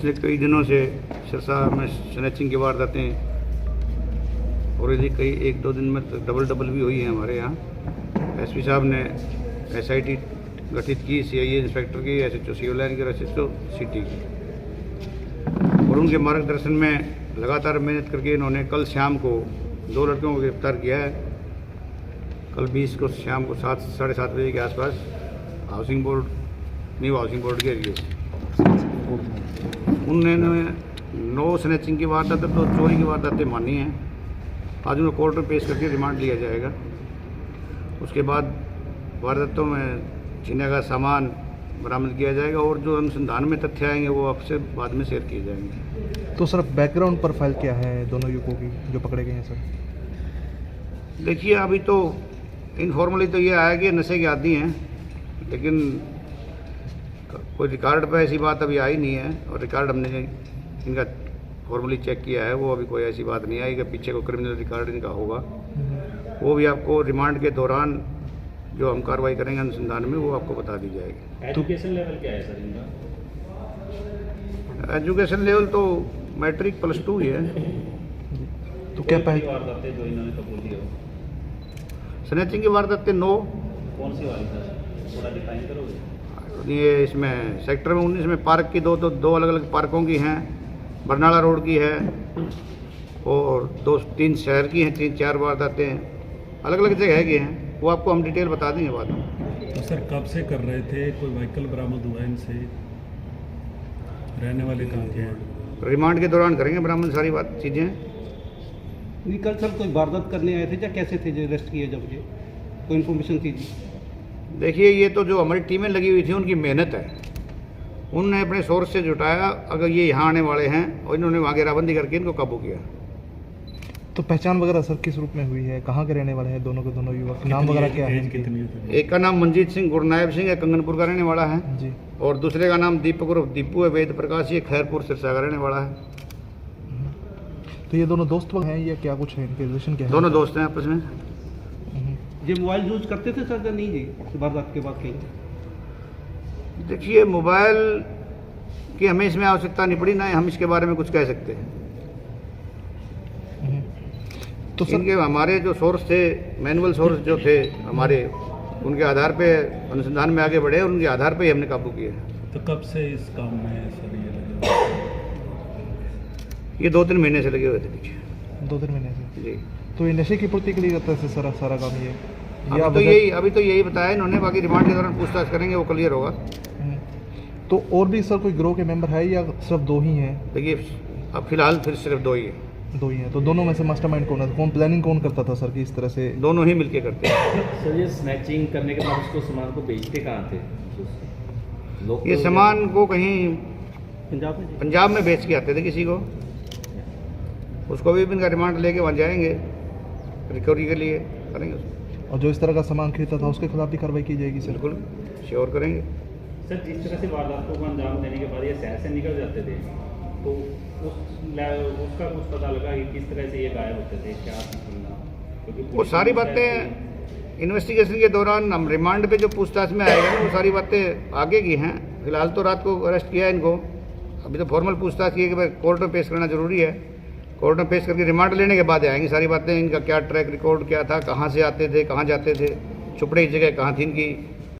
पिछले कई दिनों से सिरसा में स्नैचिंग की वारदातें और यदि कई एक दो दिन में तो डबल भी हुई है हमारे यहाँ। एसपी साहब ने एसआईटी गठित की, सीआईए इंस्पेक्टर की, एसएचओ सिविल लाइन की, एसएचओ सिटी की, और उनके मार्गदर्शन में लगातार मेहनत करके इन्होंने कल शाम को 2 लड़कियों को गिरफ्तार किया है। कल 20 को शाम को 7-7:30 बजे के आसपास housing board, new housing board के एरिए से उन्होंने 9 स्नैचिंग की वारदातें तो चोरी की वारदातें मानी हैं। आज उन्हें कोर्ट में पेश करके रिमांड लिया जाएगा। उसके बाद वारदातों में छीने का सामान बरामद किया जाएगा और जो अनुसंधान में तथ्य आएंगे वो आपसे बाद में शेयर किए जाएंगे। तो सर बैकग्राउंड प्रोफाइल क्या है दोनों युवकों की जो पकड़े गए हैं सर? देखिए, अभी तो इनफॉर्मली तो ये आया कि नशे के आदी हैं, लेकिन कोई रिकॉर्ड पे ऐसी बात अभी आई नहीं है, और रिकॉर्ड हमने इनका फॉर्मली चेक किया है, वो अभी कोई ऐसी बात नहीं आई कि पीछे को क्रिमिनल रिकॉर्ड इनका होगा। वो भी आपको रिमांड के दौरान जो हम कार्रवाई करेंगे अनुसंधान में वो आपको बता दी जाएगी। एजुकेशन लेवल क्या है सर इनका? एजुकेशन लेवल तो मैट्रिक +2 ही है। तो क्या वारदातें जो इन्होंने कबूल की हो? स्नैचिंग की वारदातें 9। कौन सी वाली सर, थोड़ा डिफाइन करोगे? ये इसमें सेक्टर में 19 में पार्क की दो अलग अलग पार्कों की हैं, बरनाला रोड की है, और 2-3 शहर की हैं, 3-4 वारदातें अलग अलग जगह की हैं। वो आपको हम डिटेल बता देंगे बाद में। तो सर कब से कर रहे थे? कोई व्हीकल बरामद हुआ इनसे? रहने वाले कहाँ के हैं? रिमांड के दौरान करेंगे बरामद सारी चीज़ें। नहीं, कल सर कोई वारदात करने आए थे या कैसे थे जो अरेस्ट किए? जब ये कोई इन्फॉर्मेशन थी जी? देखिए, ये तो जो हमारी टीमें लगी हुई थी उनकी मेहनत है, उनने अपने सोर्स से जुटाया। अगर ये यहाँ आने वाले हैं और इन्होंने वहाँ घेराबंदी करके इनको काबू किया। तो पहचान वगैरह सर किस रूप में हुई है? कहाँ के रहने वाले हैं दोनों के दोनों युवक? नाम वगैरह क्या है? एक का नाम मंजीत सिंह गुरनायब सिंह है, कंगनपुर का रहने वाला है जी, और दूसरे का नाम दीपक उर्फ दीपू है, वेद प्रकाश, ये खैरपुर सिरसा का रहने वाला है। तो ये दोनों दोस्त लोग हैं या क्या कुछ है? इनके रिलेशन क्या है? दोनों दोस्त हैं आपस में। ये मोबाइल यूज करते थे सर या नहीं जी वारदात के बाद कहीं? देखिए, मोबाइल की हमें इसमें आवश्यकता नहीं पड़ी, ना हम इसके बारे में कुछ कह सकते हैं। तो सर इनके हमारे जो सोर्स थे, मैनुअल सोर्स जो थे हमारे, उनके आधार पे अनुसंधान में आगे बढ़े और उनके आधार पे ही हमने काबू किया। तो कब से इस काम में सर ये लगे? ये 2-3 महीने से लगे हुए थे पीछे। 2-3 महीने से जी। तो ये नशे की पूर्ति के लिए करता है सारा काम ये? अभी तो यही बताया इन्होंने, बाकी रिमांड के दौरान पूछताछ करेंगे, वो क्लियर होगा। तो और भी सर कोई गिरोह के मेंबर है या सिर्फ 2 ही हैं? देखिए, अब फिलहाल फिर सिर्फ 2 ही है। 2 ही हैं। तो दोनों में से मास्टरमाइंड कौन है? कौन प्लानिंग कौन करता था सर कि इस तरह से? दोनों ही मिलके करते हैं। सर ये स्नैचिंग करने के बाद उसको सामान को बेचते कहाँ थे लोग? ये सामान को कहीं पंजाब में बेच के आते थे किसी को, उसको भी इनका रिमांड लेके वहाँ जाएंगे, रिकवरी के लिए करेंगे उसको। और जो इस तरह का सामान खरीदता था उसके खिलाफ भी कार्रवाई की जाएगी सर? बिल्कुल श्योर करेंगे। सर जिस तरह से वारदातों को अंजाम देने के बाद ये शहर से निकल जाते थे, तो उसका कुछ पता लगा कि किस तरह से ये गायब होते थे, क्या क्योंकि वो सारी बातें इन्वेस्टिगेशन के दौरान, हम रिमांड पे जो पूछताछ में आएगा ना, वो सारी बातें आगे की हैं। फिलहाल तो रात को अरेस्ट किया इनको, अभी तो फॉर्मल पूछताछ की है कि भाई कोर्ट में पेश करना जरूरी है। कोर्ट में पेश करके रिमांड लेने के बाद आएंगी सारी बातें, इनका क्या ट्रैक रिकॉर्ड क्या था, कहाँ से आते थे, कहाँ जाते थे, छुपड़े की जगह कहाँ थी इनकी,